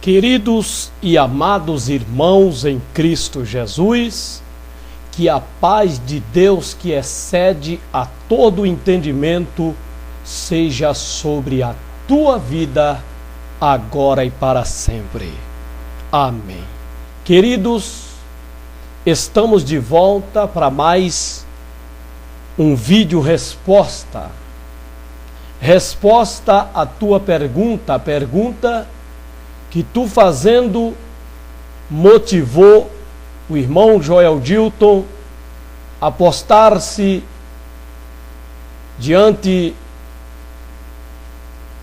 Queridos e amados irmãos em Cristo Jesus, que a paz de Deus, que excede a todo entendimento, seja sobre a tua vida, agora e para sempre. Amém. Queridos, estamos de volta para mais um vídeo resposta. Resposta à tua pergunta, a pergunta que tu fazendo motivou o irmão Joel Dilton a postar-se diante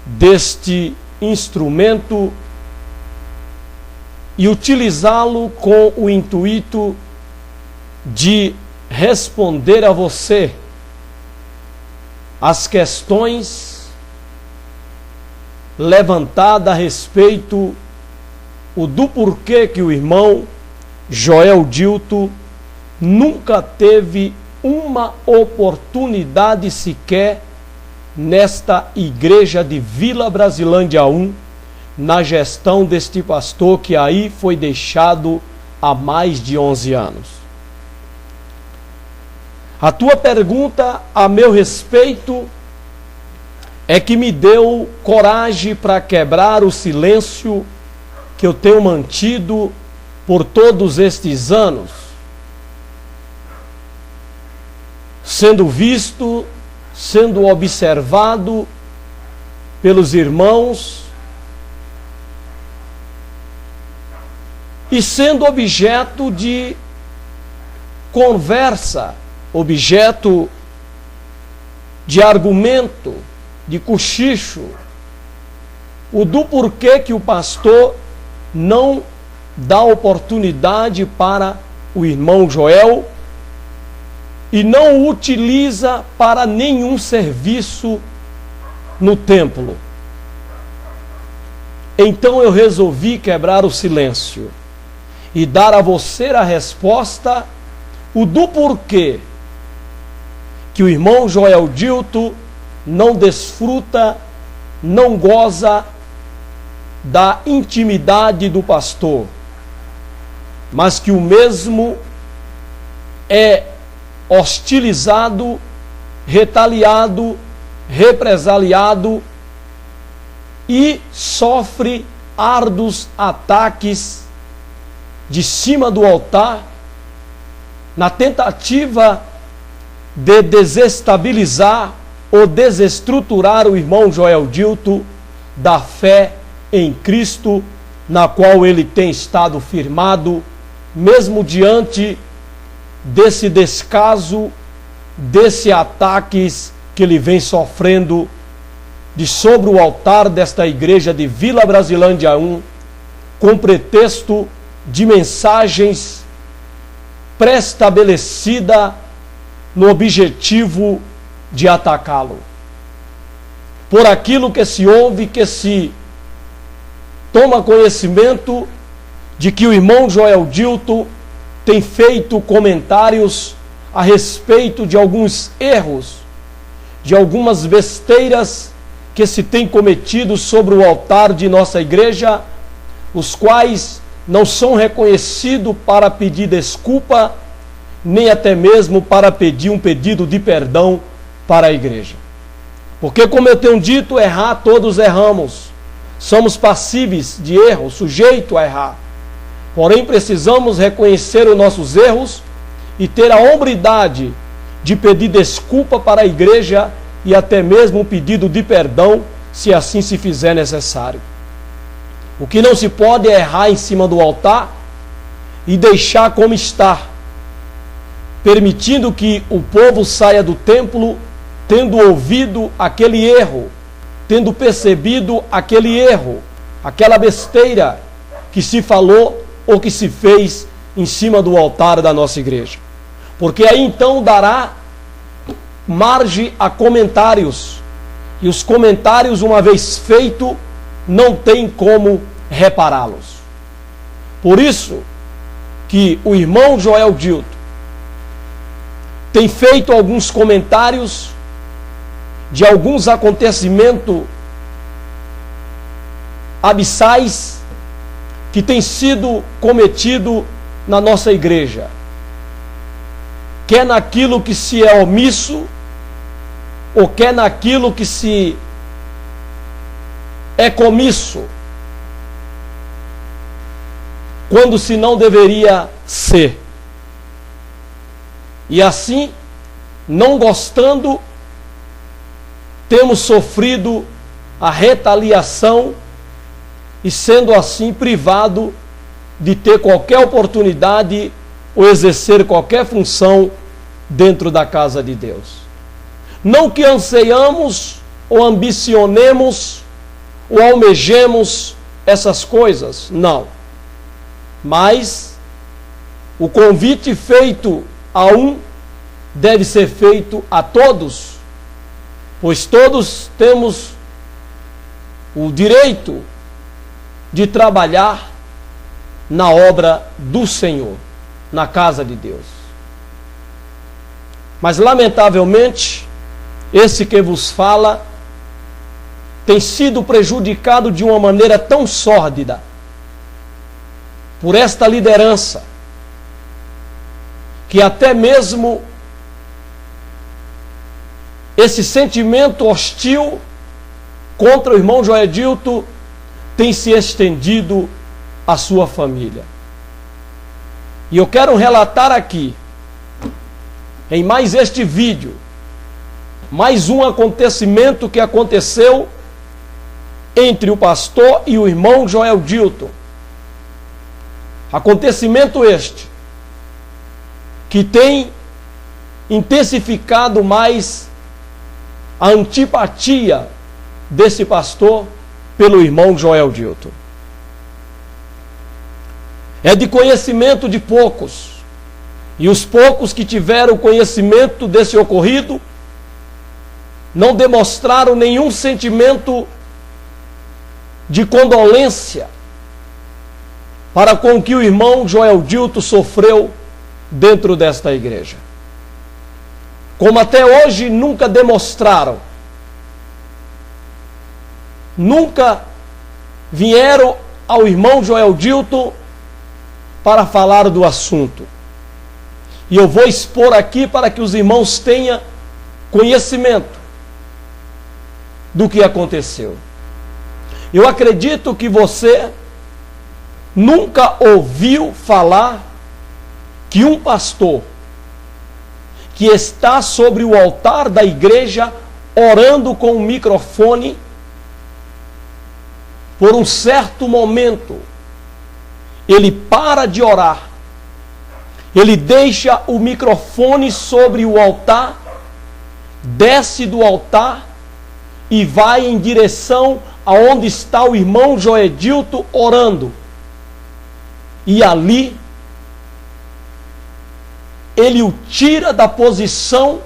deste instrumento e utilizá-lo com o intuito de responder a você as questões levantadas a respeito do porquê que o irmão Joel Dilton nunca teve uma oportunidade sequer nesta igreja de Vila Brasilândia 1, na gestão deste pastor que aí foi deixado há mais de 11 anos. A tua pergunta a meu respeito é que me deu coragem para quebrar o silêncio que eu tenho mantido por todos estes anos, sendo visto, sendo observado pelos irmãos e sendo objeto de conversa, objeto de argumento, de cochicho, do porquê que o pastor não dá oportunidade para o irmão Joel e não o utiliza para nenhum serviço no templo. Então eu resolvi quebrar o silêncio e dar a você a resposta do porquê que o irmão Joel Dilton não desfruta, não goza da intimidade do pastor, mas que o mesmo é hostilizado, retaliado, represaliado e sofre árduos ataques de cima do altar, na tentativa de desestabilizar ou desestruturar o irmão Joel Dilton da fé em Cristo, na qual ele tem estado firmado, mesmo diante desse descaso, desses ataques que ele vem sofrendo de sobre o altar desta igreja de Vila Brasilândia 1, com pretexto de mensagens pré-estabelecida no objetivo de atacá-lo. Por aquilo que se ouve, que se toma conhecimento de que o irmão Joel Dilton tem feito comentários a respeito de alguns erros, de algumas besteiras que se tem cometido sobre o altar de nossa igreja, os quais não são reconhecidos para pedir desculpa, nem até mesmo para pedir um pedido de perdão para a igreja. Porque, como eu tenho dito, errar todos erramos. Somos passíveis de erro, sujeito a errar. Porém, precisamos reconhecer os nossos erros e ter a hombridade de pedir desculpa para a igreja e até mesmo um pedido de perdão, se assim se fizer necessário. O que não se pode é errar em cima do altar e deixar como está, permitindo que o povo saia do templo tendo ouvido aquele erro, tendo percebido aquele erro, aquela besteira que se falou ou que se fez em cima do altar da nossa igreja. Porque aí então dará margem a comentários, e os comentários, uma vez feito, não tem como repará-los. Por isso que o irmão Joel Dilton tem feito alguns comentários de alguns acontecimentos abissais que tem sido cometido na nossa igreja, quer naquilo que se é omisso, ou quer naquilo que se é comisso, quando se não deveria ser. E assim, não gostando, temos sofrido a retaliação e sendo assim privado de ter qualquer oportunidade ou exercer qualquer função dentro da casa de Deus. Não que anseiamos ou ambicionemos ou almejemos essas coisas, não. Mas o convite feito a um deve ser feito a todos, pois todos temos o direito de trabalhar na obra do Senhor, na casa de Deus. Mas lamentavelmente, esse que vos fala tem sido prejudicado de uma maneira tão sórdida por esta liderança, que até mesmo esse sentimento hostil contra o irmão Joedilton tem se estendido à sua família. E eu quero relatar aqui, em mais este vídeo, mais um acontecimento que aconteceu entre o pastor e o irmão Joedilton. Acontecimento este que tem intensificado mais a antipatia desse pastor pelo irmão Joedilton. É de conhecimento de poucos, e os poucos que tiveram conhecimento desse ocorrido não demonstraram nenhum sentimento de condolência para com o que o irmão Joedilton sofreu dentro desta igreja. Como até hoje nunca demonstraram, nunca vieram ao irmão Joedilton para falar do assunto. E eu vou expor aqui para que os irmãos tenham conhecimento do que aconteceu. Eu acredito que você nunca ouviu falar que um pastor que está sobre o altar da igreja orando com o microfone, por um certo momento, ele para de orar, ele deixa o microfone sobre o altar, desce do altar e vai em direção aonde está o irmão Joedilton orando. E ali, ele o tira da posição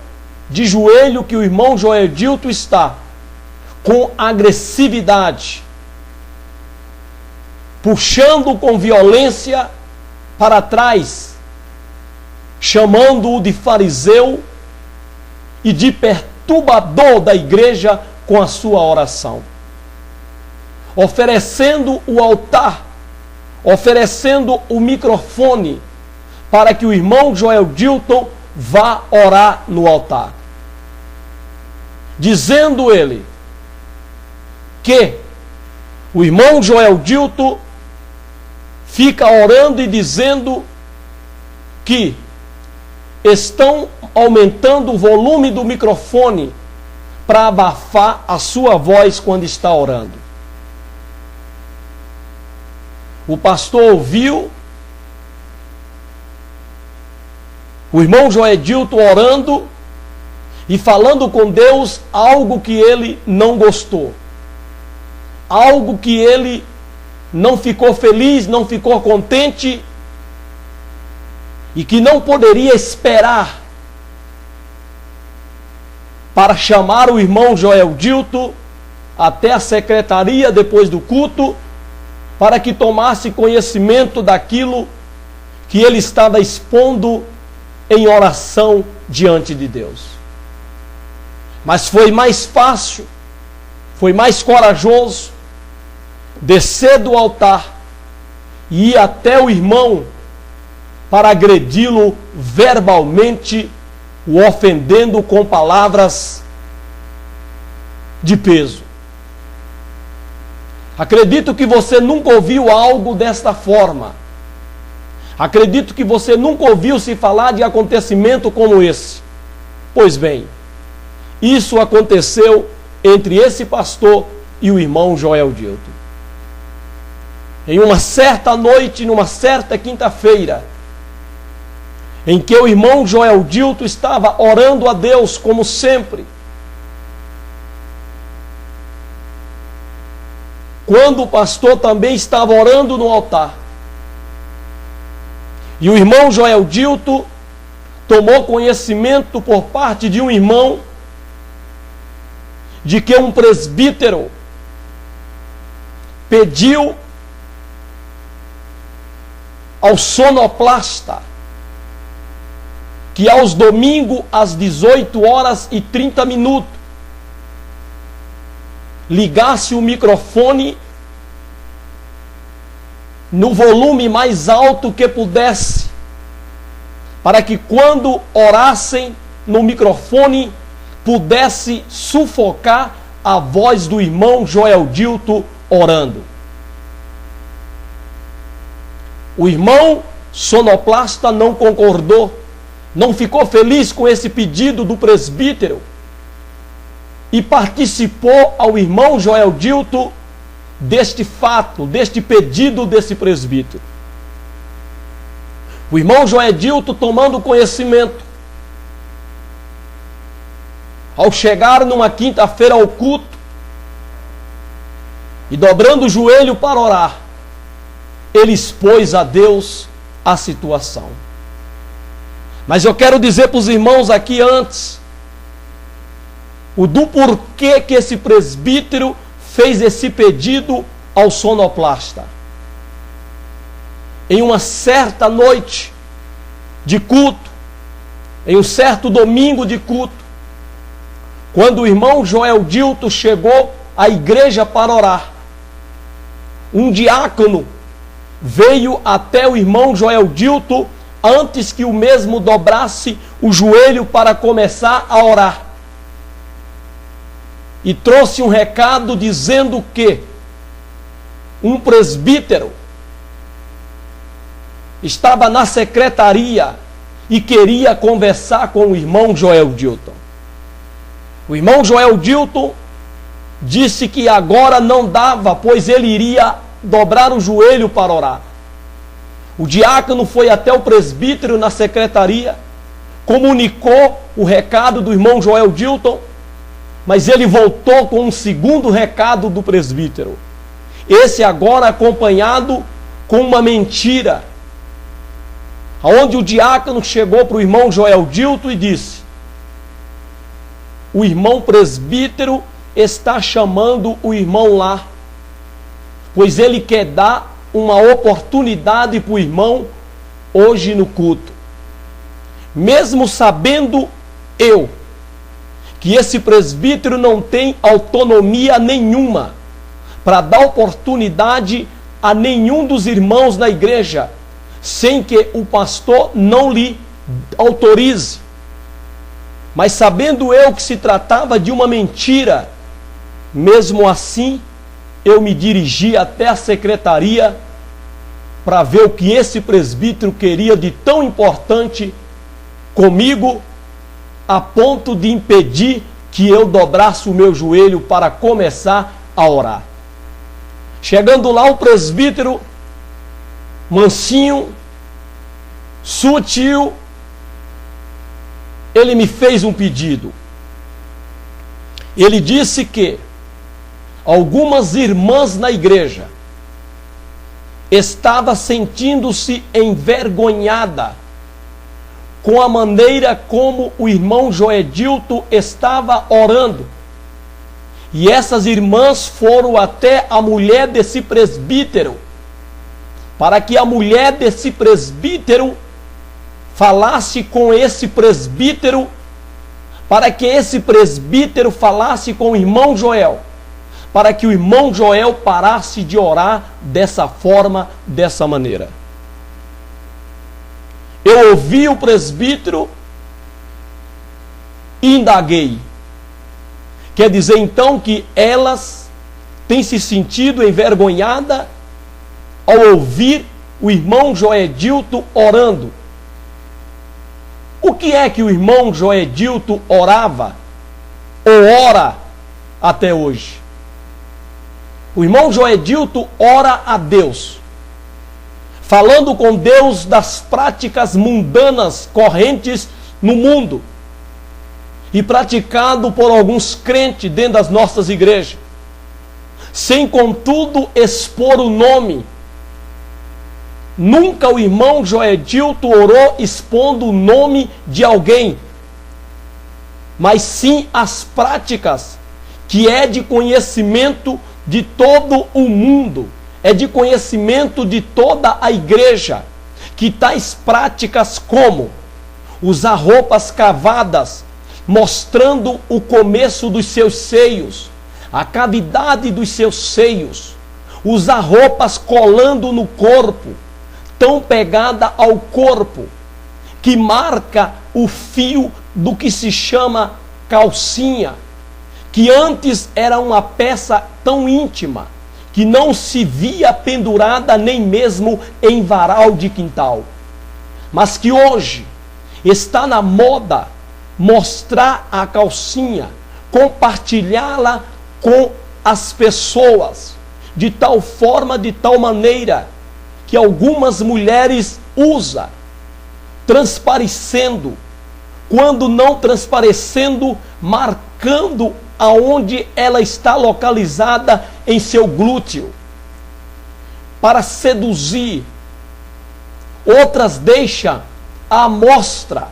de joelho que o irmão Joedilton está, com agressividade, puxando com violência para trás, chamando-o de fariseu e de perturbador da igreja com a sua oração, oferecendo o altar, oferecendo o microfone para que o irmão Joedilton vá orar no altar, dizendo ele que o irmão Joedilton fica orando e dizendo que estão aumentando o volume do microfone para abafar a sua voz quando está orando. O pastor ouviu o irmão Joedilton orando e falando com Deus algo que ele não gostou, algo que ele não ficou feliz, não ficou contente e que não poderia esperar para chamar o irmão Joedilton até a secretaria depois do culto, para que tomasse conhecimento daquilo que ele estava expondo em oração diante de Deus. Mas foi mais fácil, foi mais corajoso descer do altar e ir até o irmão para agredi-lo verbalmente, o ofendendo com palavras de peso. Acredito que você nunca ouviu algo desta forma. Acredito que você nunca ouviu se falar de acontecimento como esse. Pois bem, isso aconteceu entre esse pastor e o irmão Joel Dilton. Em uma certa noite, numa certa quinta-feira, em que o irmão Joel Dilton estava orando a Deus como sempre, quando o pastor também estava orando no altar, e o irmão Joel Dilton tomou conhecimento por parte de um irmão de que um presbítero pediu ao sonoplasta que aos domingos às 18h30 ligasse o microfone no volume mais alto que pudesse, para que quando orassem no microfone pudesse sufocar a voz do irmão Joel Dilton orando. O irmão sonoplasta não concordou, não ficou feliz com esse pedido do presbítero e participou ao irmão Joel Dilton deste fato, deste pedido desse presbítero. O irmão Joel Dilton, tomando conhecimento, ao chegar numa quinta-feira ao culto e dobrando o joelho para orar, ele expôs a Deus a situação. Mas eu quero dizer para os irmãos aqui antes, o do porquê que esse presbítero fez esse pedido ao sonoplasta. Em uma certa noite de culto, em um certo domingo de culto, quando o irmão Joel Dilton chegou à igreja para orar, um diácono veio até o irmão Joel Dilton antes que o mesmo dobrasse o joelho para começar a orar. E trouxe um recado dizendo que um presbítero estava na secretaria e queria conversar com o irmão Joel Dilton. O irmão Joel Dilton disse que agora não dava, pois ele iria dobrar o joelho para orar. O diácono foi até o presbítero na secretaria, comunicou o recado do irmão Joel Dilton, mas ele voltou com um segundo recado do presbítero. Esse agora acompanhado com uma mentira, onde o diácono chegou para o irmão Joel Dilton e disse: o irmão presbítero está chamando o irmão lá, pois ele quer dar uma oportunidade para o irmão hoje no culto. Mesmo sabendo eu que esse presbítero não tem autonomia nenhuma para dar oportunidade a nenhum dos irmãos da igreja, sem que o pastor não lhe autorize. Mas sabendo eu que se tratava de uma mentira, mesmo assim, eu me dirigi até a secretaria para ver o que esse presbítero queria de tão importante comigo, a ponto de impedir que eu dobrasse o meu joelho para começar a orar. Chegando lá, o presbítero, mansinho, sutil, ele me fez um pedido. Ele disse que algumas irmãs na igreja estavam sentindo-se envergonhada com a maneira como o irmão Joel Dilton estava orando. E essas irmãs foram até a mulher desse presbítero, para que a mulher desse presbítero falasse com esse presbítero, para que esse presbítero falasse com o irmão Joel, para que o irmão Joel parasse de orar dessa forma, dessa maneira. Eu ouvi o presbítero e indaguei. Quer dizer então que elas têm se sentido envergonhadas ao ouvir o irmão Joedilto orando. O que é que o irmão Joedilto orava ou ora até hoje? O irmão Joedilto ora a Deus, falando com Deus das práticas mundanas correntes no mundo e praticado por alguns crentes dentro das nossas igrejas, sem contudo expor o nome. Nunca o irmão Joedilto orou expondo o nome de alguém, mas sim as práticas, que é de conhecimento de todo o mundo, é de conhecimento de toda a igreja, que tais práticas como usar roupas cavadas, mostrando o começo dos seus seios, a cavidade dos seus seios, usar roupas colando no corpo, tão pegada ao corpo, que marca o fio do que se chama calcinha, que antes era uma peça tão íntima, que não se via pendurada nem mesmo em varal de quintal, mas que hoje está na moda mostrar a calcinha, compartilhá-la com as pessoas, de tal forma, de tal maneira, que algumas mulheres usam, transparecendo, quando não transparecendo, marcando aonde ela está localizada em seu glúteo, para seduzir. Outras deixam à mostra.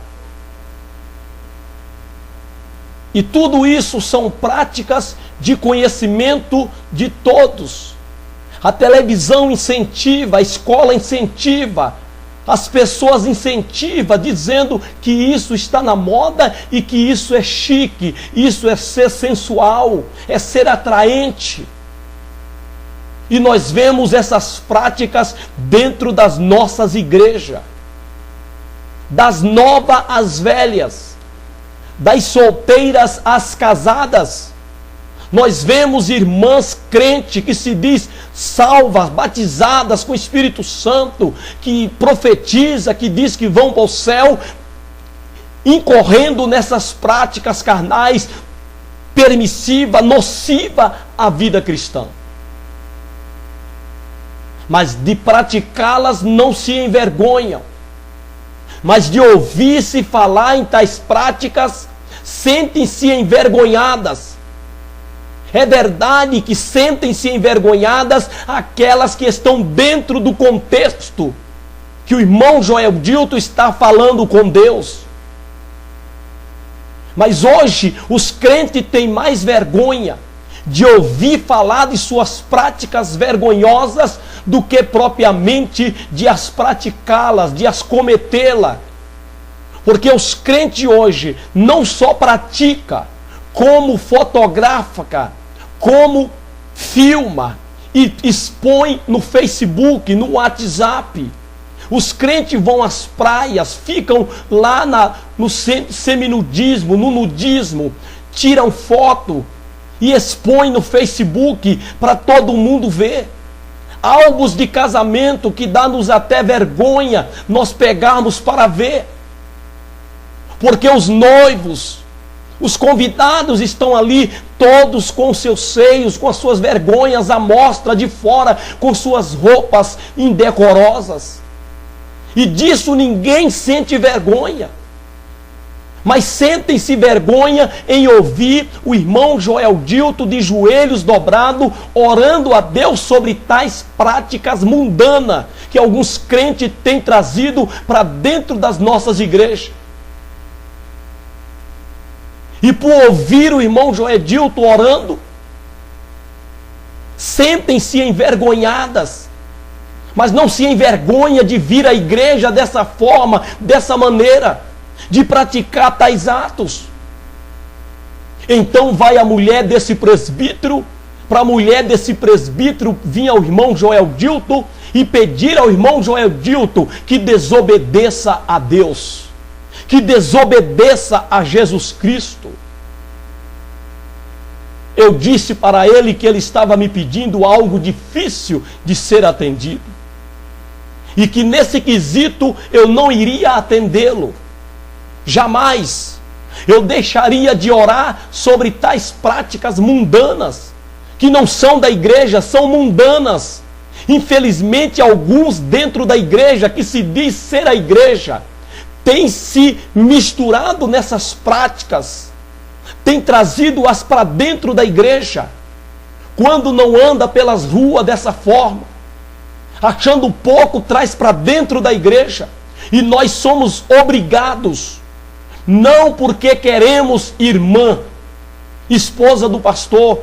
E tudo isso são práticas de conhecimento de todos. A televisão incentiva, a escola incentiva, as pessoas incentivam, dizendo que isso está na moda e que isso é chique, isso é ser sensual, é ser atraente. E nós vemos essas práticas dentro das nossas igrejas, das novas às velhas, das solteiras às casadas. Nós vemos irmãs crentes que se diz salvas, batizadas com o Espírito Santo, que profetiza, que diz que vão para o céu, incorrendo nessas práticas carnais, permissiva, nociva à vida cristã. Mas de praticá-las não se envergonham, mas de ouvir-se falar em tais práticas, sentem-se envergonhadas. É verdade que sentem-se envergonhadas aquelas que estão dentro do contexto que o irmão Joedilto está falando com Deus. Mas hoje os crentes têm mais vergonha de ouvir falar de suas práticas vergonhosas do que propriamente de as praticá-las, de as cometê-las. Porque os crentes hoje não só praticam, como fotografa, como filma e expõe no Facebook, no WhatsApp. Os crentes vão às praias, ficam lá no seminudismo, no nudismo, tiram foto e expõem no Facebook para todo mundo ver. Álbuns de casamento que dá-nos até vergonha nós pegarmos para ver. Porque os noivos, os convidados estão ali, todos com seus seios, com as suas vergonhas à mostra de fora, com suas roupas indecorosas. E disso ninguém sente vergonha. Mas sentem-se vergonha em ouvir o irmão Joedilto de joelhos dobrados, orando a Deus sobre tais práticas mundanas, que alguns crentes têm trazido para dentro das nossas igrejas. E por ouvir o irmão Joedilto orando, sentem-se envergonhadas, mas não se envergonha de vir à igreja dessa forma, dessa maneira, de praticar tais atos. Então vai a mulher desse presbítero, para a mulher desse presbítero vir ao irmão Joel Dilton e pedir ao irmão Joel Dilton que desobedeça a Deus, que desobedeça a Jesus Cristo. Eu disse para ele que ele estava me pedindo algo difícil de ser atendido, e que nesse quesito eu não iria atendê-lo, jamais. Eu deixaria de orar sobre tais práticas mundanas, que não são da igreja, são mundanas. Infelizmente, alguns dentro da igreja, que se diz ser a igreja, têm se misturado nessas práticas, têm trazido-as para dentro da igreja, quando não anda pelas ruas dessa forma, achando pouco, traz para dentro da igreja. E nós somos obrigados, não porque queremos irmã, esposa do pastor,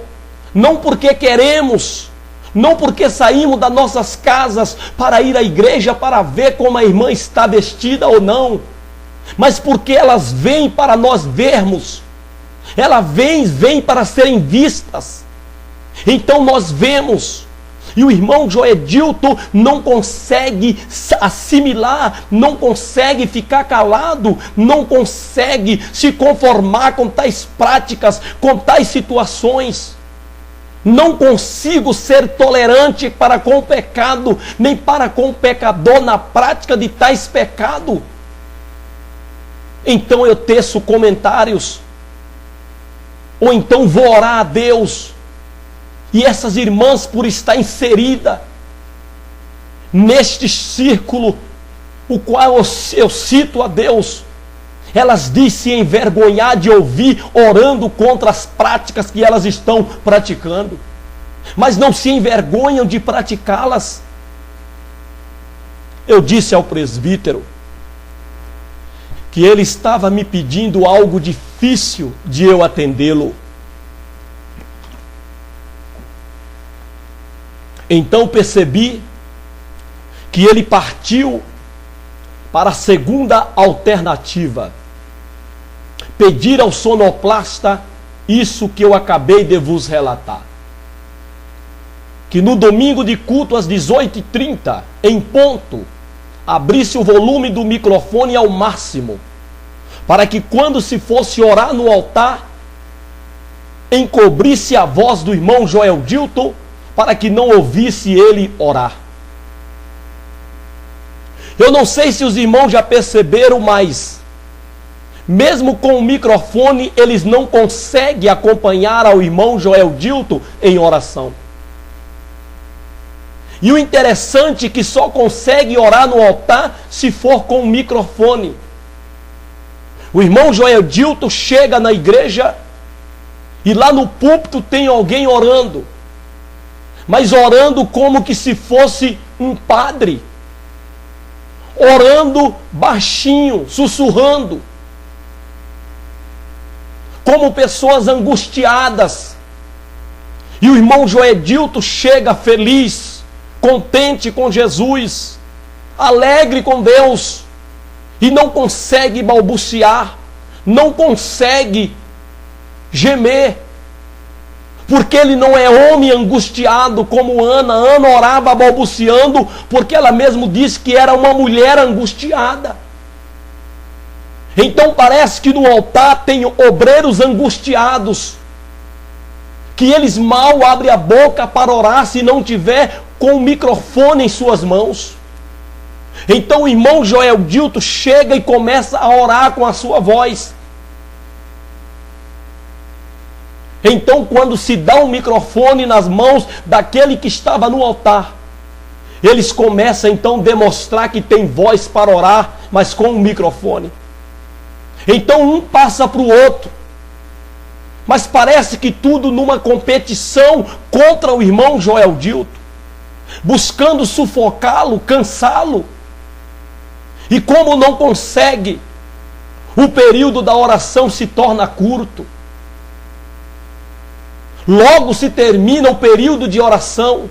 não porque queremos, não porque saímos das nossas casas para ir à igreja para ver como a irmã está vestida ou não, mas porque elas vêm para nós vermos, elas vêm para serem vistas. Então nós vemos, e o irmão Joel Dilton não consegue assimilar, não consegue ficar calado, não consegue se conformar com tais práticas, com tais situações. Não consigo ser tolerante para com o pecado, nem para com o pecador na prática de tais pecados. Então eu teço comentários, ou então vou orar a Deus. E essas irmãs, por estar inserida neste círculo, o qual eu cito a Deus, elas dizem se envergonhar de ouvir orando contra as práticas que elas estão praticando, mas não se envergonham de praticá-las. Eu disse ao presbítero que ele estava me pedindo algo difícil de eu atendê-lo. Então percebi que ele partiu para a segunda alternativa: pedir ao sonoplasta isso que eu acabei de vos relatar. Que no domingo de culto às 18h30, em ponto, abrisse o volume do microfone ao máximo, para que quando se fosse orar no altar, encobrisse a voz do irmão Joel Dilton, para que não ouvisse ele orar. Eu não sei se os irmãos já perceberam, mas mesmo com o microfone, eles não conseguem acompanhar ao irmão Joel Dilton em oração. E o interessante é que só consegue orar no altar se for com o microfone. O irmão Joel Dilton chega na igreja e lá no púlpito tem alguém orando, mas orando como que se fosse um padre, orando baixinho, sussurrando, como pessoas angustiadas. E o irmão Joel Dilton chega feliz, contente com Jesus, alegre com Deus, e não consegue balbuciar, não consegue gemer, porque ele não é homem angustiado como Ana. Ana orava balbuciando, porque ela mesmo disse que era uma mulher angustiada. Então parece que no altar tem obreiros angustiados, que eles mal abrem a boca para orar se não tiver com o microfone em suas mãos. Então o irmão Joel Dilton chega e começa a orar com a sua voz. Então, quando se dá um microfone nas mãos daquele que estava no altar, eles começam então a demonstrar que tem voz para orar, mas com um microfone. Então um passa para o outro, mas parece que tudo numa competição contra o irmão Joel Dilton, buscando sufocá-lo, cansá-lo. E como não consegue, o período da oração se torna curto. Logo se termina o período de oração,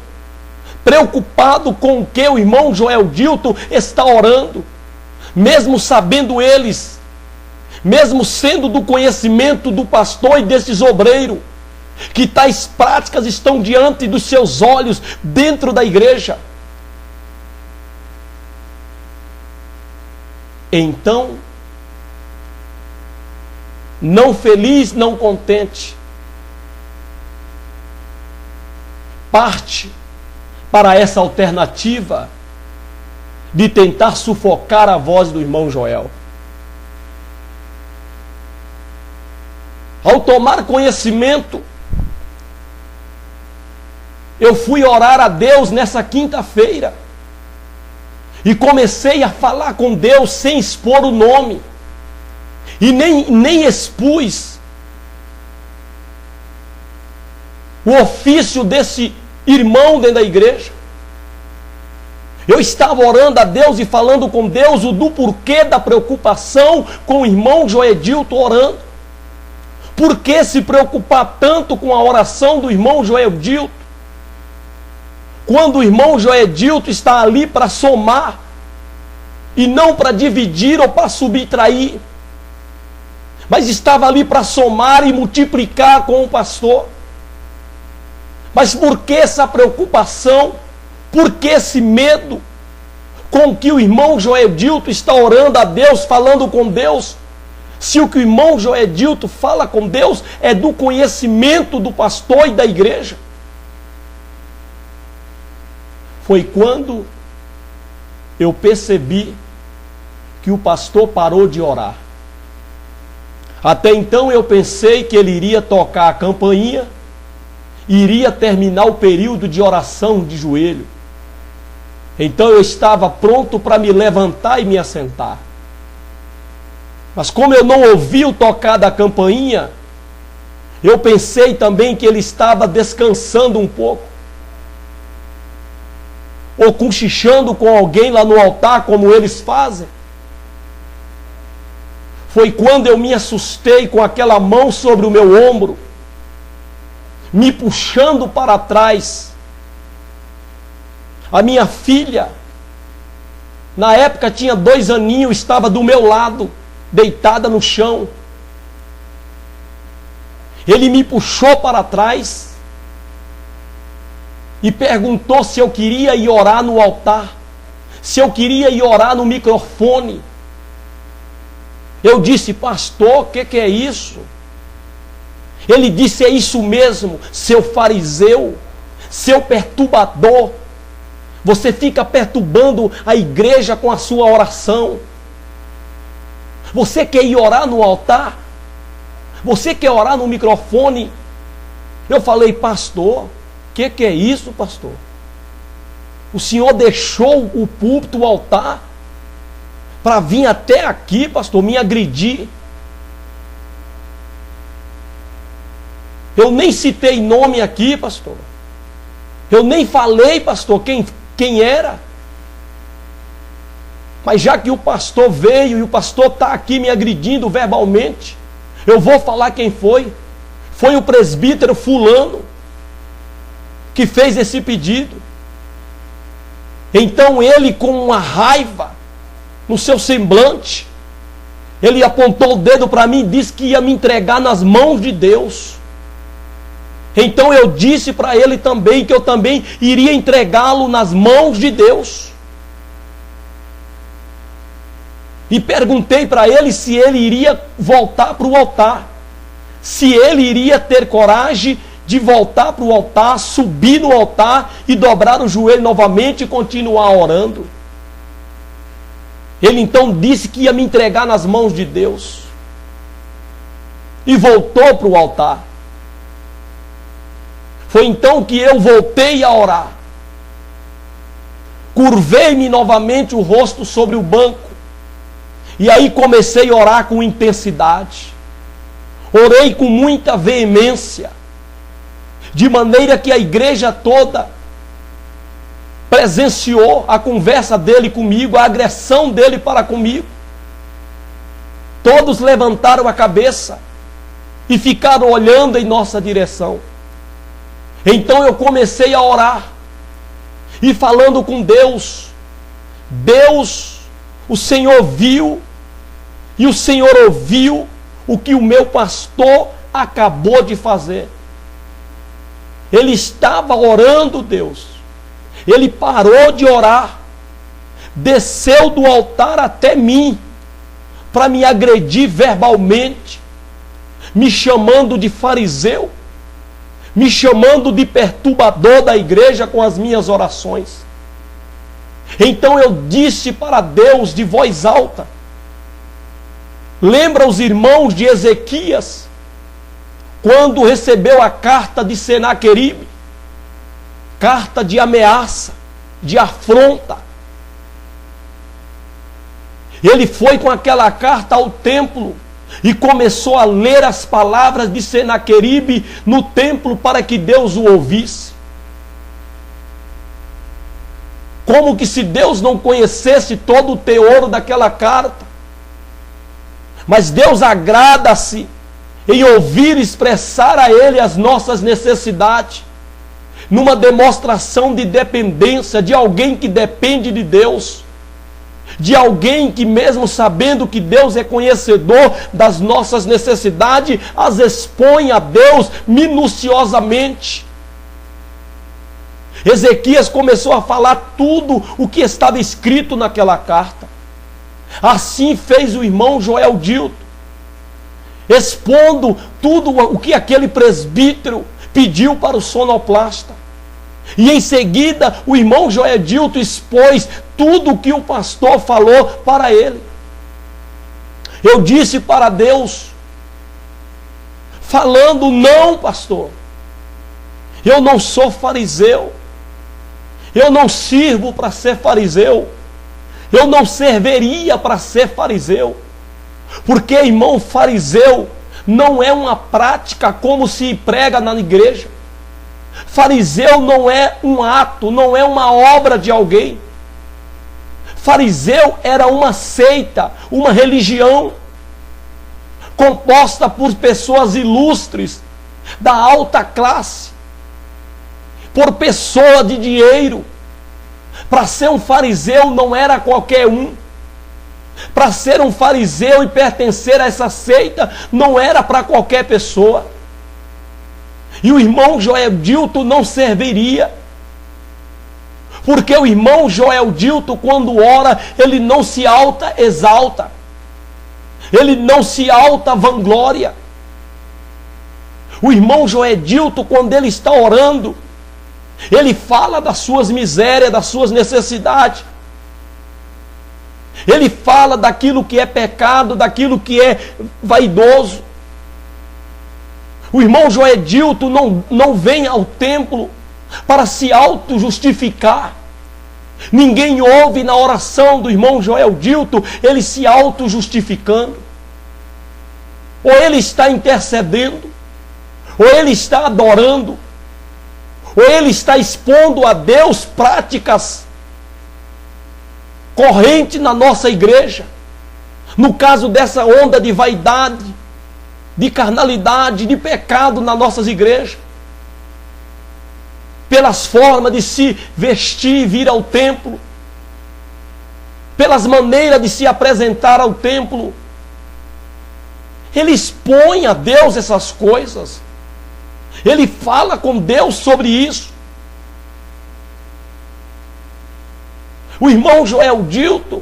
preocupado com o que o irmão Joel Dilton está orando, mesmo sabendo eles, mesmo sendo do conhecimento do pastor e desses obreiros, que tais práticas estão diante dos seus olhos dentro da igreja. Então, não feliz, não contente, parte para essa alternativa de tentar sufocar a voz do irmão Joel. Ao tomar conhecimento, eu fui orar a Deus nessa quinta-feira e comecei a falar com Deus sem expor o nome, e nem expus o ofício desse irmão dentro da igreja. Eu estava orando a Deus e falando com Deus do porquê da preocupação com o irmão Joedilton orando. Por que se preocupar tanto com a oração do irmão Joedilton, quando o irmão Joedilton está ali para somar e não para dividir ou para subtrair, mas estava ali para somar e multiplicar com o pastor? Mas por que essa preocupação? Por que esse medo com que o irmão Joedilton está orando a Deus, falando com Deus? Se o que o irmão Joedilton fala com Deus é do conhecimento do pastor e da igreja. Foi quando eu percebi que o pastor parou de orar. Até então eu pensei que ele iria tocar a campainha e iria terminar o período de oração de joelho. Então eu estava pronto para me levantar e me assentar. Mas como eu não ouvi o tocar da campainha, eu pensei também que ele estava descansando um pouco, ou cochichando com alguém lá no altar, como eles fazem. Foi quando eu me assustei com aquela mão sobre o meu ombro, me puxando para trás. A minha filha, na época tinha 2 aninhos, estava do meu lado, deitada no chão. Ele me puxou para trás e perguntou se eu queria ir orar no altar, se eu queria ir orar no microfone. Eu disse: pastor, o que é isso? Ele disse: é isso mesmo, seu fariseu, seu perturbador. Você fica perturbando a igreja com a sua oração. Você quer ir orar no altar? Você quer orar no microfone? Eu falei: pastor, o que é isso, pastor? O senhor deixou o púlpito, o altar, para vir até aqui, pastor, me agredir? Eu nem citei nome aqui, pastor. Eu nem falei, pastor, quem era. Mas já que o pastor veio e o pastor está aqui me agredindo verbalmente, eu vou falar quem foi. Foi o presbítero fulano que fez esse pedido. Então ele, com uma raiva no seu semblante, ele apontou o dedo para mim e disse que ia me entregar nas mãos de Deus. Então eu disse para ele também que eu também iria entregá-lo nas mãos de Deus. E perguntei para ele se ele iria voltar para o altar, se ele iria ter coragem de voltar para o altar, subir no altar e dobrar o joelho novamente e continuar orando. Ele então disse que ia me entregar nas mãos de Deus e voltou para o altar. Foi então que eu voltei a orar. Curvei-me novamente o rosto sobre o banco. E aí comecei a orar com intensidade. Orei com muita veemência. De maneira que a igreja toda presenciou a conversa dele comigo, a agressão dele para comigo. Todos levantaram a cabeça e ficaram olhando em nossa direção. Então eu comecei a orar e falando com Deus. Deus, o Senhor viu e o Senhor ouviu o que o meu pastor acabou de fazer. Ele estava orando, Deus. Ele parou de orar, desceu do altar até mim, para me agredir verbalmente, me chamando de fariseu, me chamando de perturbador da igreja com as minhas orações. Então eu disse para Deus de voz alta: lembra os irmãos de Ezequias, quando recebeu a carta de Senaqueribe, carta de ameaça, de afronta. Ele foi com aquela carta ao templo e começou a ler as palavras de Senaqueribe no templo para que Deus o ouvisse. Como que se Deus não conhecesse todo o teor daquela carta. Mas Deus agrada-se em ouvir expressar a Ele as nossas necessidades, numa demonstração de dependência, de alguém que depende de Deus, de alguém que, mesmo sabendo que Deus é conhecedor das nossas necessidades, as expõe a Deus minuciosamente. Ezequias começou a falar tudo o que estava escrito naquela carta. Assim fez o irmão Joel Dilto, expondo tudo o que aquele presbítero pediu para o sonoplasta. E em seguida o irmão Joel Dilto expôs tudo o que o pastor falou para ele. Eu disse para Deus, falando: não, pastor, eu não sou fariseu, eu não sirvo para ser fariseu, eu não serviria para ser fariseu, porque, irmão, fariseu não é uma prática como se prega na igreja. Fariseu não é um ato, não é uma obra de alguém. Fariseu era uma seita, uma religião, composta por pessoas ilustres, da alta classe, por pessoa de dinheiro. Para ser um fariseu não era qualquer um. Para ser um fariseu e pertencer a essa seita não era para qualquer pessoa. E o irmão Joel Dilto não serviria, porque o irmão Joel Dilto, quando ora, ele não se auto-exalta, ele não se auto-vangloria. O irmão Joel Dilto, quando ele está orando, ele fala das suas misérias, das suas necessidades. Ele fala daquilo que é pecado, daquilo que é vaidoso. O irmão Joel Dilto não vem ao templo para se auto-justificar. Ninguém ouve na oração do irmão Joel Dilto ele se auto-justificando. Ou ele está intercedendo, ou ele está adorando, ou ele está expondo a Deus práticas correntes na nossa igreja. No caso dessa onda de vaidade, de carnalidade, de pecado nas nossas igrejas, pelas formas de se vestir e vir ao templo, pelas maneiras de se apresentar ao templo. Ele expõe a Deus essas coisas, ele fala com Deus sobre isso. O irmão Joel Dilto,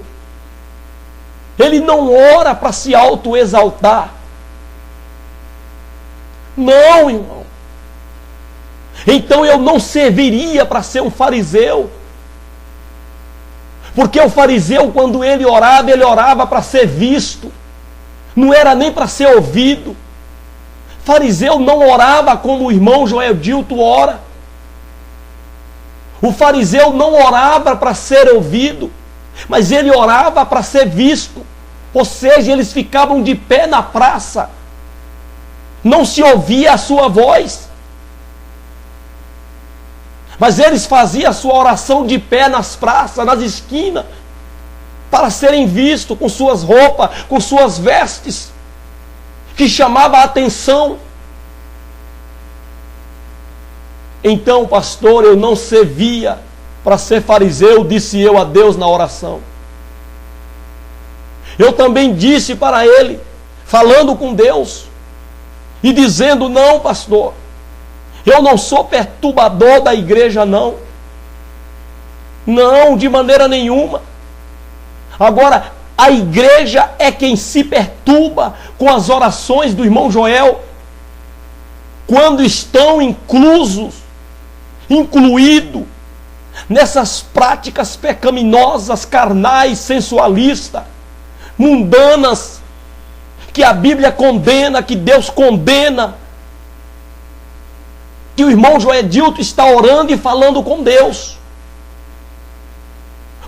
ele não ora para se auto-exaltar. Não, irmão. Então eu não serviria para ser um fariseu. Porque o fariseu, quando ele orava para ser visto. Não era nem para ser ouvido. Fariseu não orava como o irmão Joel Dilto ora. O fariseu não orava para ser ouvido, mas ele orava para ser visto. Ou seja, eles ficavam de pé na praça. Não se ouvia a sua voz, mas eles faziam a sua oração de pé nas praças, nas esquinas, para serem vistos com suas roupas, com suas vestes, que chamava a atenção. Então, pastor, eu não servia para ser fariseu, disse eu a Deus na oração. Eu também disse para ele, falando com Deus, e dizendo: não, pastor, Eu não sou perturbador da igreja, não. Não, de maneira nenhuma. Agora, a igreja é quem se perturba com as orações do irmão Joel, quando estão incluídos nessas práticas pecaminosas, carnais, sensualistas, mundanas, que a Bíblia condena, que Deus condena, que o irmão Joedilton está orando e falando com Deus.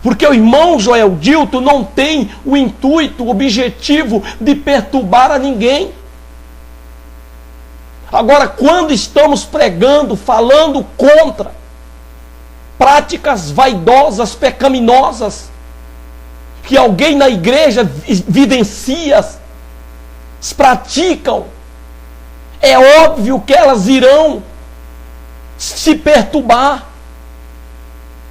Porque o irmão Joedilton não tem o intuito, o objetivo de perturbar a ninguém. Agora, quando estamos pregando, falando contra práticas vaidosas, pecaminosas, que alguém na igreja vivencia, praticam, é óbvio que elas irão se perturbar.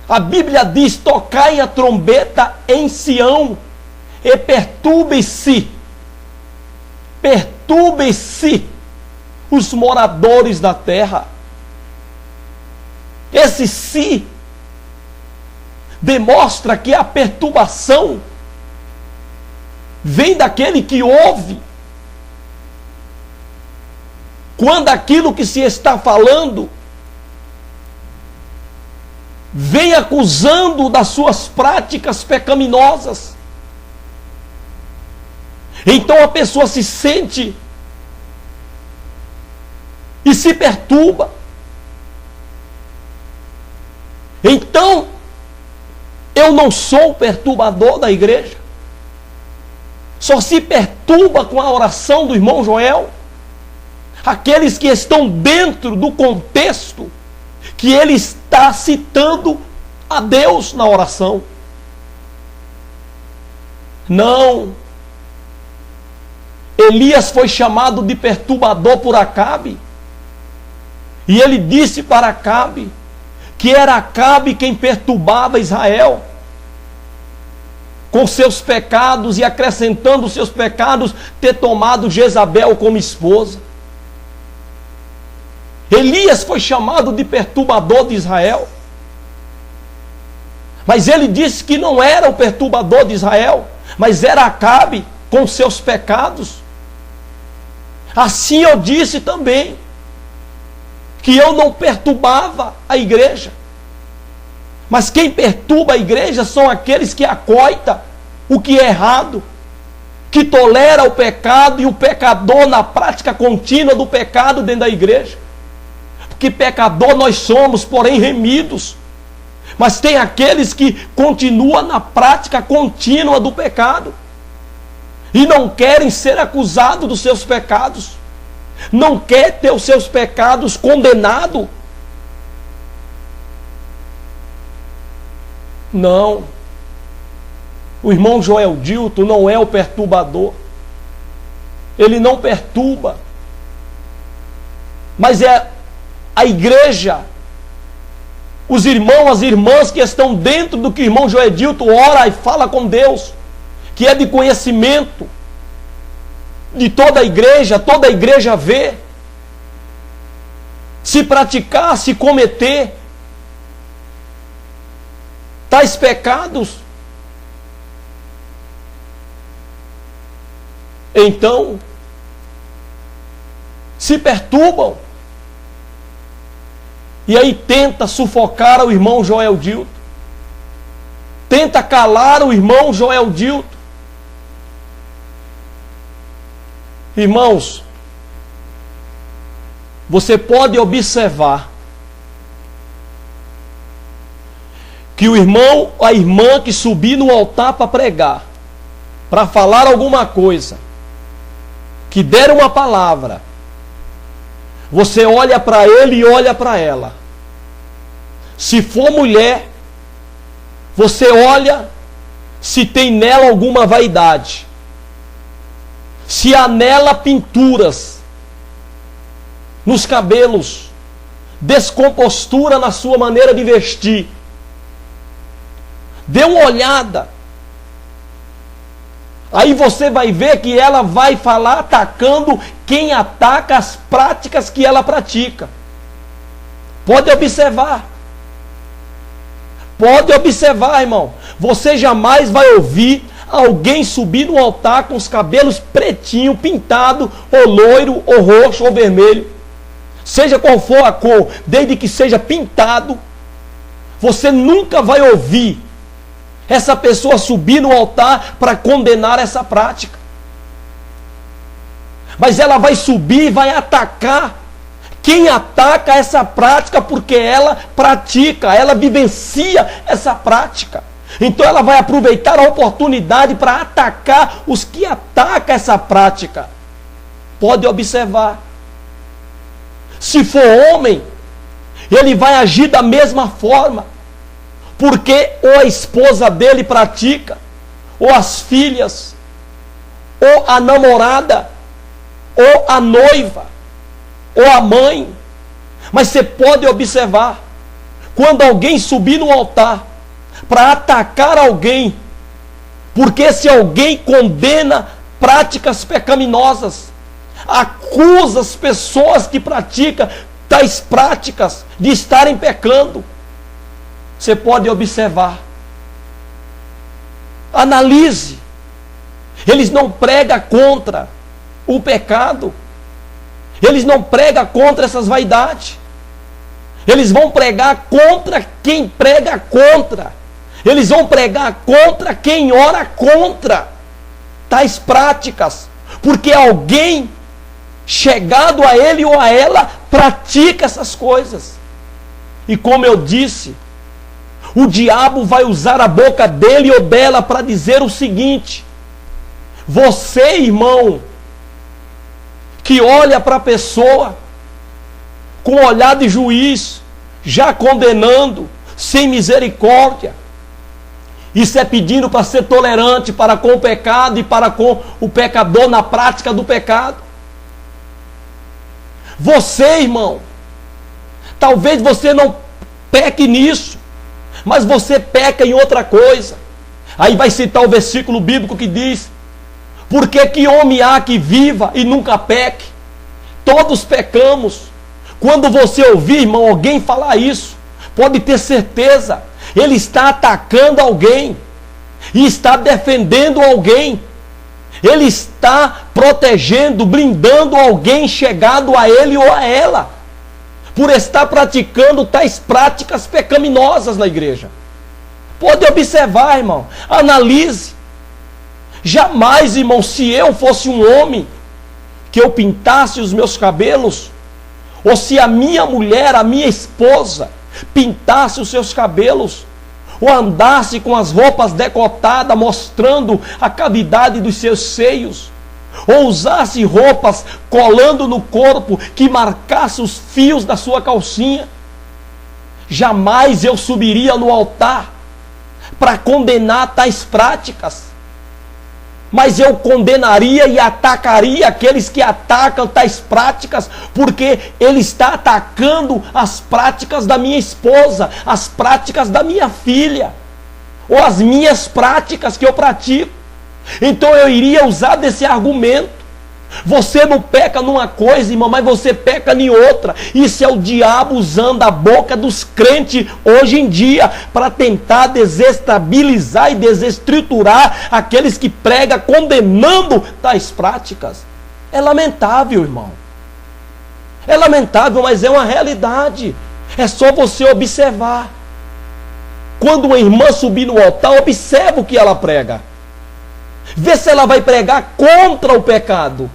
A Bíblia diz: tocai a trombeta em Sião e perturbem-se os moradores da terra. Esse si demonstra que a perturbação vem daquele que ouve, quando aquilo que se está falando vem acusando das suas práticas pecaminosas. Então a pessoa se sente e se perturba. Então, eu não sou o perturbador da igreja. Só se perturba com a oração do irmão Joel aqueles que estão dentro do contexto que ele está citando a Deus na oração. Não. Elias foi chamado de perturbador por Acabe. E ele disse para Acabe que era Acabe quem perturbava Israel com seus pecados, e acrescentando os seus pecados, ter tomado Jezabel como esposa. Elias foi chamado de perturbador de Israel, mas ele disse que não era o perturbador de Israel, mas era Acabe com seus pecados. Assim eu disse também que eu não perturbava a igreja, mas quem perturba a igreja são aqueles que acoitam o que é errado, que tolera o pecado e o pecador na prática contínua do pecado dentro da igreja. Porque pecador nós somos, porém remidos. Mas tem aqueles que continuam na prática contínua do pecado e não querem ser acusados dos seus pecados, não quer ter os seus pecados condenados. Não. O irmão Joedilton não é o perturbador. Ele não perturba. Mas é a igreja, os irmãos, as irmãs que estão dentro do que o irmão Joedilton ora e fala com Deus, que é de conhecimento de toda a igreja vê. Se praticar, se cometer tais pecados, então se perturbam. E aí tenta sufocar o irmão Joedilton, tenta calar o irmão Joedilton. Irmãos, você pode observar que o irmão, a irmã que subir no altar para pregar, para falar alguma coisa, que der uma palavra, você olha para ele e olha para ela. Se for mulher, você olha se tem nela alguma vaidade, se há nela pinturas nos cabelos, descompostura na sua maneira de vestir. Dê uma olhada. Aí você vai ver que ela vai falar atacando quem ataca as práticas que ela pratica. Pode observar. Pode observar, irmão. Você jamais vai ouvir alguém subir no altar com os cabelos pretinho, pintado, ou loiro, ou roxo, ou vermelho. Seja qual for a cor, desde que seja pintado, você nunca vai ouvir essa pessoa subir no altar para condenar essa prática. Mas ela vai subir e vai atacar quem ataca essa prática, porque ela pratica, ela vivencia essa prática. Então ela vai aproveitar a oportunidade para atacar os que atacam essa prática. Pode observar. Se for homem, ele vai agir da mesma forma, porque ou a esposa dele pratica, ou as filhas, ou a namorada, ou a noiva, ou a mãe. Mas você pode observar, quando alguém subir no altar para atacar alguém, porque esse alguém condena práticas pecaminosas, acusa as pessoas que praticam tais práticas de estarem pecando. Você pode observar. Analise. Eles não pregam contra o pecado. Eles não pregam contra essas vaidades. Eles vão pregar contra quem prega contra. Eles vão pregar contra quem ora contra tais práticas. Porque alguém chegado a ele ou a ela pratica essas coisas. E como eu disse, o diabo vai usar a boca dele ou dela para dizer o seguinte: você, irmão, que olha para a pessoa com olhar de juiz, já condenando, sem misericórdia, isso é pedindo para ser tolerante para com o pecado e para com o pecador na prática do pecado. Você, irmão, talvez você não peque nisso, mas você peca em outra coisa. Aí vai citar o versículo bíblico que diz: porque que homem há que viva e nunca peque? Todos pecamos. Quando você ouvir, irmão, alguém falar isso, pode ter certeza, ele está atacando alguém, e está defendendo alguém. Ele está protegendo, blindando alguém chegado a ele ou a ela, por estar praticando tais práticas pecaminosas na igreja. Pode observar, irmão, analise. Jamais, irmão, se eu fosse um homem, que eu pintasse os meus cabelos, ou se a minha mulher, a minha esposa, pintasse os seus cabelos, ou andasse com as roupas decotadas, mostrando a cavidade dos seus seios, ou usasse roupas colando no corpo, que marcasse os fios da sua calcinha, jamais eu subiria no altar para condenar tais práticas. Mas eu condenaria e atacaria aqueles que atacam tais práticas, porque ele está atacando as práticas da minha esposa, as práticas da minha filha, ou as minhas práticas que eu pratico. Então eu iria usar desse argumento. Você não peca numa coisa, irmão, mas você peca em outra. Isso é o diabo usando a boca dos crentes hoje em dia para tentar desestabilizar e desestruturar aqueles que pregam condenando tais práticas. É lamentável, irmão. É lamentável, mas é uma realidade. É só você observar. Quando uma irmã subir no altar, observa o que ela prega. Vê se ela vai pregar contra o pecado.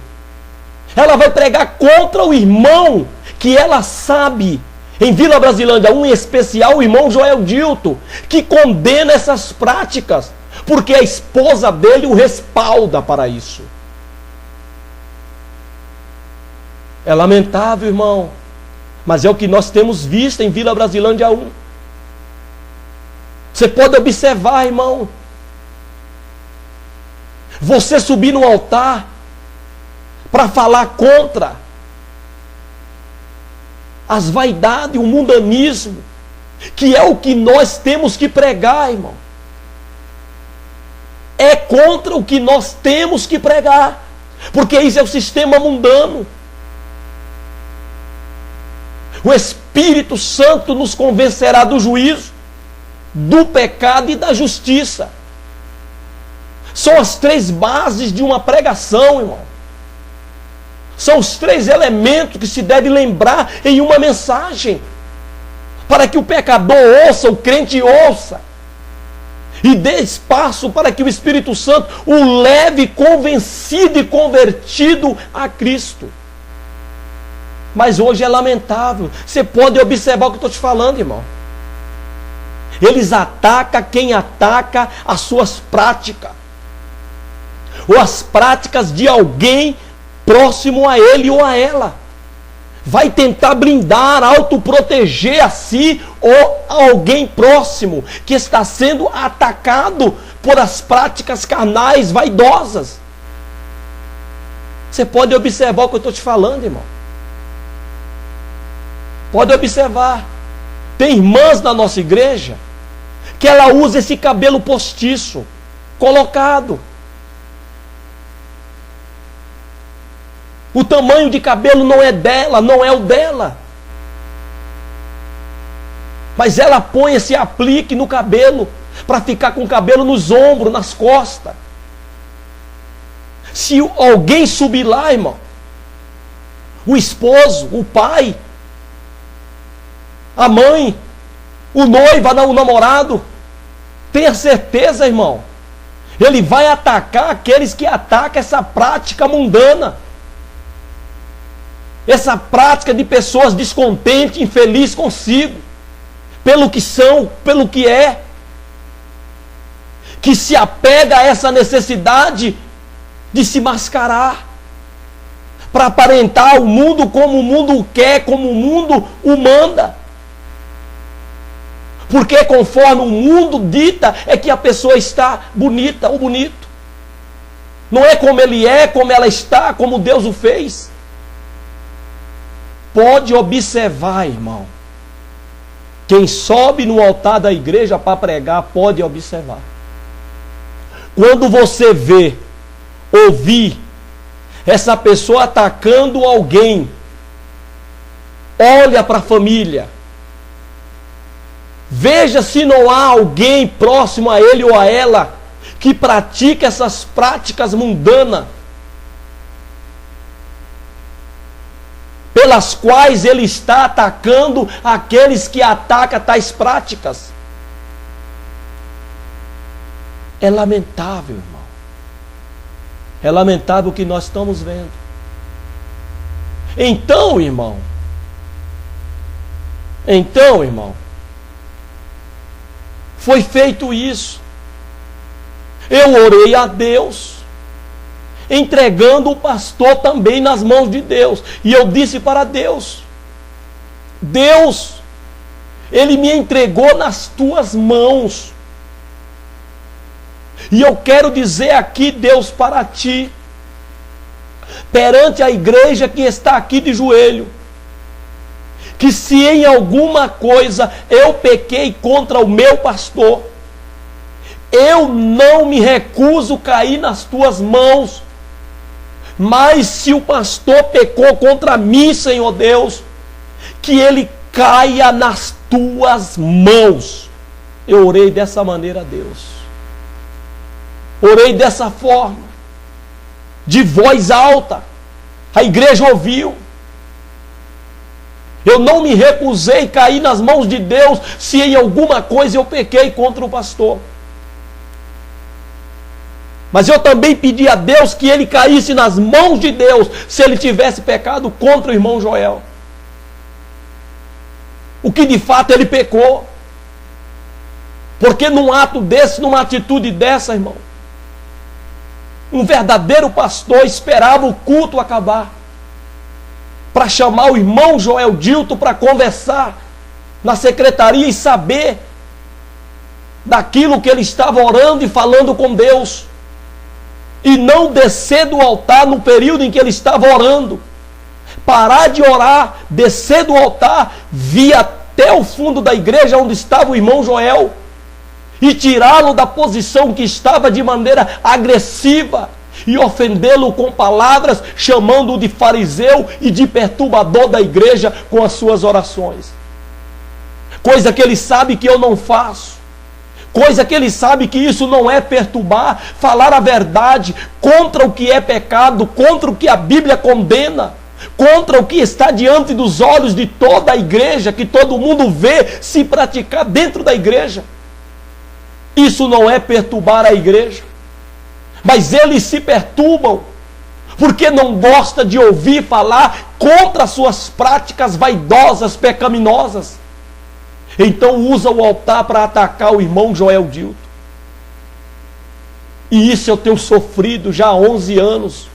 Ela vai pregar contra o irmão que ela sabe. Em Vila Brasilândia, um em especial, o irmão Joel Dilto, que condena essas práticas, porque a esposa dele o respalda para isso. É lamentável, irmão, mas é o que nós temos visto em Vila Brasilândia 1. Você pode observar, irmão, você subir no altar para falar contra as vaidades, o mundanismo, que é o que nós temos que pregar, irmão. É contra o que nós temos que pregar, porque isso é o sistema mundano. Espírito Santo nos convencerá do juízo, do pecado e da justiça. São as três bases de uma pregação, irmão. São os três elementos que se deve lembrar em uma mensagem, para que o pecador ouça, o crente ouça, e dê espaço para que o Espírito Santo o leve convencido e convertido a Cristo. Mas hoje é lamentável. Você pode observar o que eu estou te falando, irmão. Eles atacam quem ataca as suas práticas, ou as práticas de alguém próximo a ele ou a ela. Vai tentar blindar, autoproteger a si ou a alguém próximo que está sendo atacado por as práticas carnais, vaidosas. Você pode observar o que eu estou te falando, irmão. Pode observar. Tem irmãs na nossa igreja que ela usa esse cabelo postiço, colocado. O tamanho de cabelo não é dela, não é o dela. Mas ela põe esse aplique no cabelo, para ficar com o cabelo nos ombros, nas costas. Se alguém subir lá, irmão, o esposo, o pai, a mãe, o noivo, o namorado, tenha certeza, irmão, ele vai atacar aqueles que atacam essa prática mundana. Essa prática de pessoas descontentes, infelizes consigo, pelo que são, pelo que é, que se apega a essa necessidade de se mascarar, para aparentar o mundo como o mundo quer, como o mundo o manda. Porque conforme o mundo dita, é que a pessoa está bonita ou bonito. Não é como ele é, como ela está, como Deus o fez. Pode observar, irmão. Quem sobe no altar da igreja para pregar, pode observar. Quando você vê, ouvir essa pessoa atacando alguém, olha para a família. Veja se não há alguém próximo a ele ou a ela que pratica essas práticas mundanas, pelas quais ele está atacando aqueles que atacam tais práticas. É lamentável, irmão. É lamentável o que nós estamos vendo. Então, irmão, foi feito isso. Eu orei a Deus, entregando o pastor também nas mãos de Deus. E eu disse para Deus: Deus, Ele me entregou nas tuas mãos. E eu quero dizer aqui, Deus, para ti, perante a igreja que está aqui de joelho, que se em alguma coisa eu pequei contra o meu pastor, eu não me recuso cair nas tuas mãos. Mas se o pastor pecou contra mim, Senhor Deus, que ele caia nas tuas mãos. Eu orei dessa maneira a Deus. Orei dessa forma, de voz alta. A igreja ouviu. Eu não me recusei a cair nas mãos de Deus se em alguma coisa eu pequei contra o pastor. Mas eu também pedi a Deus que ele caísse nas mãos de Deus se ele tivesse pecado contra o irmão Joel. O que de fato ele pecou. Porque num ato desse, numa atitude dessa, irmão, um verdadeiro pastor esperava o culto acabar para chamar o irmão Joel Dilton para conversar na secretaria e saber daquilo que ele estava orando e falando com Deus. E não descer do altar no período em que ele estava orando. Parar de orar, descer do altar, vir até o fundo da igreja onde estava o irmão Joel e tirá-lo da posição que estava de maneira agressiva e ofendê-lo com palavras, chamando-o de fariseu e de perturbador da igreja com as suas orações. coisa que ele sabe que eu não faço, coisa que ele sabe que isso não é perturbar, falar a verdade contra o que é pecado, contra o que a Bíblia condena, contra o que está diante dos olhos de toda a igreja, que todo mundo vê se praticar dentro da igreja. Isso não é perturbar a igreja, mas eles se perturbam porque não gosta de ouvir falar contra as suas práticas vaidosas, pecaminosas. Então usa o altar para atacar o irmão Joel Dilto. E isso eu tenho sofrido já há 11 anos.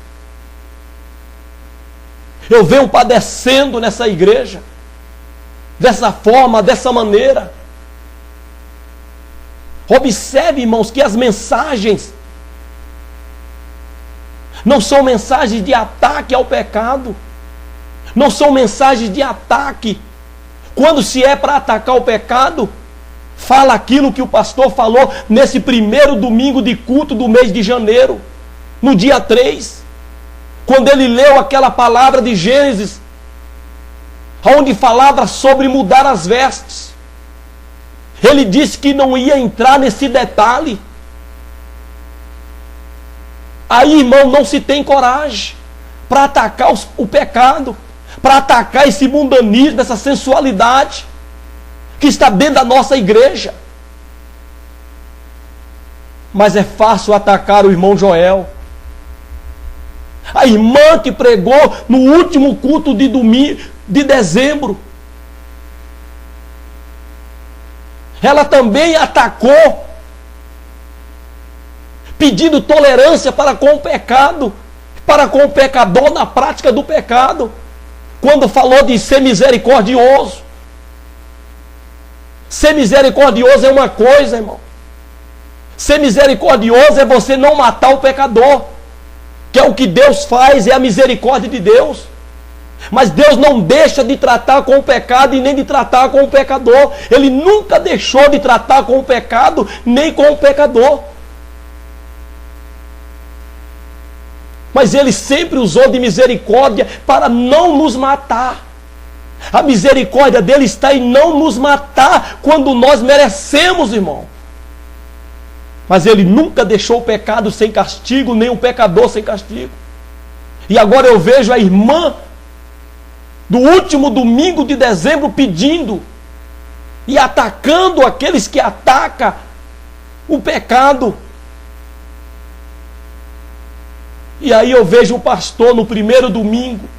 Eu venho padecendo nessa igreja, dessa forma, dessa maneira. Observe, irmãos, que as mensagens não são mensagens de ataque ao pecado, não são mensagens de ataque. Quando se é para atacar o pecado, fala aquilo que o pastor falou nesse primeiro domingo de culto do mês de janeiro, no dia 3, quando ele leu aquela palavra de Gênesis, onde falava sobre mudar as vestes. Ele disse que não ia entrar nesse detalhe. Aí, irmão, não se tem coragem para atacar o pecado, para atacar esse mundanismo, essa sensualidade que está dentro da nossa igreja. Mas é fácil atacar o irmão Joel. A irmã que pregou no último culto de domingo, de dezembro, ela também atacou, pedindo tolerância para com o pecado, para com o pecador na prática do pecado, quando falou de ser misericordioso. Ser misericordioso é uma coisa, irmão. Ser misericordioso é você não matar o pecador, que é o que Deus faz, é a misericórdia de Deus. Mas Deus não deixa de tratar com o pecado e nem de tratar com o pecador. Ele nunca deixou de tratar com o pecado, nem com o pecador. Mas Ele sempre usou de misericórdia para não nos matar. A misericórdia dele está em não nos matar quando nós merecemos, irmão. Mas Ele nunca deixou o pecado sem castigo, nem o pecador sem castigo. E agora eu vejo a irmã do último domingo de dezembro pedindo e atacando aqueles que atacam o pecado. E aí eu vejo o pastor no primeiro domingo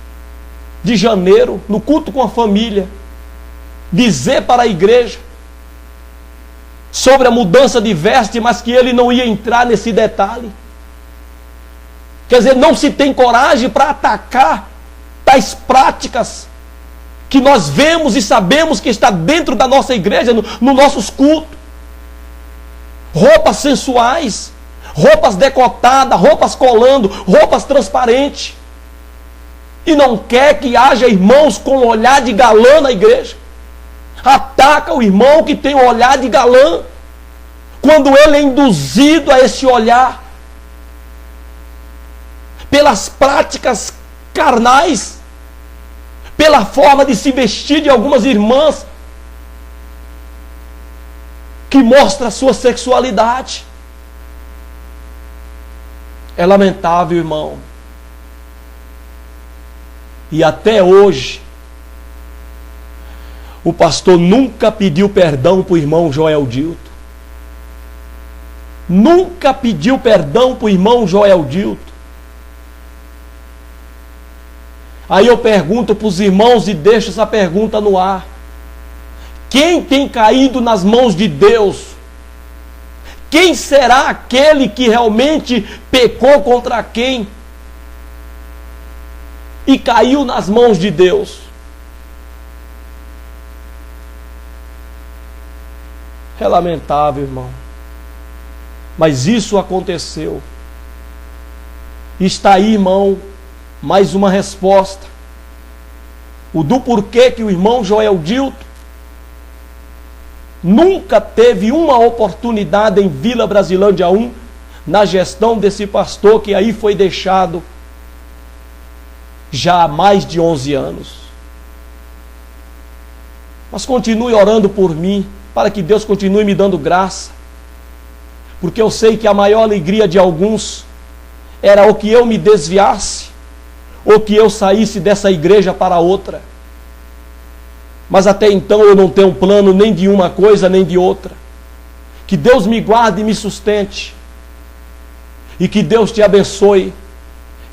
de janeiro, no culto com a família, dizer para a igreja sobre a mudança de veste, mas que ele não ia entrar nesse detalhe. Quer dizer, não se tem coragem para atacar tais práticas que nós vemos e sabemos que está dentro da nossa igreja, no nossos cultos. Roupas sensuais, roupas decotadas, roupas colando, roupas transparentes. E não quer que haja irmãos com olhar de galã na igreja. Ataca o irmão que tem um olhar de galã, quando ele é induzido a esse olhar pelas práticas carnais, pela forma de se vestir de algumas irmãs que mostra a sua sexualidade. É lamentável, irmão. E até hoje o pastor nunca pediu perdão para o irmão Joel Dilto. Nunca pediu perdão para o irmão Joel Dilto. Aí eu pergunto para os irmãos e deixo essa pergunta no ar. Quem tem caído nas mãos de Deus? Quem será aquele que realmente pecou contra quem? E caiu nas mãos de Deus? É lamentável, irmão. Mas isso aconteceu. Está aí, irmão, mais uma resposta. O do porquê que o irmão Joel Dilto nunca teve uma oportunidade em Vila Brasilândia 1, na gestão desse pastor que aí foi deixado já há mais de 11 anos. Mas continue orando por mim, para que Deus continue me dando graça. Porque eu sei que a maior alegria de alguns era o que eu me desviasse, ou que eu saísse dessa igreja para outra. Mas até então eu não tenho plano nem de uma coisa nem de outra. Que Deus me guarde e me sustente. E que Deus te abençoe.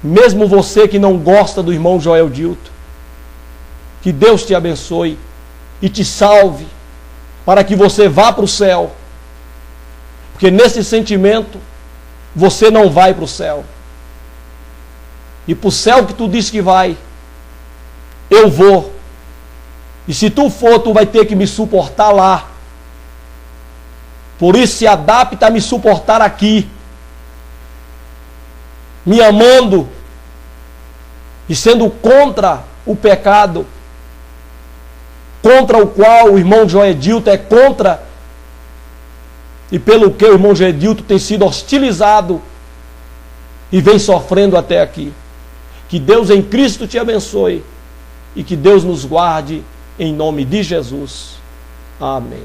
Mesmo você que não gosta do irmão Joel Dilton. Que Deus te abençoe e te salve, para que você vá para o céu. Porque nesse sentimento, você não vai para o céu. E para o céu que tu diz que vai, eu vou. E se tu for, tu vai ter que me suportar lá. Por isso se adapta a me suportar aqui, me amando e sendo contra o pecado, contra o qual o irmão Joel Dilton é contra, e pelo que o irmão Joel Dilton tem sido hostilizado e vem sofrendo até aqui. Que Deus em Cristo te abençoe e que Deus nos guarde em nome de Jesus. Amém.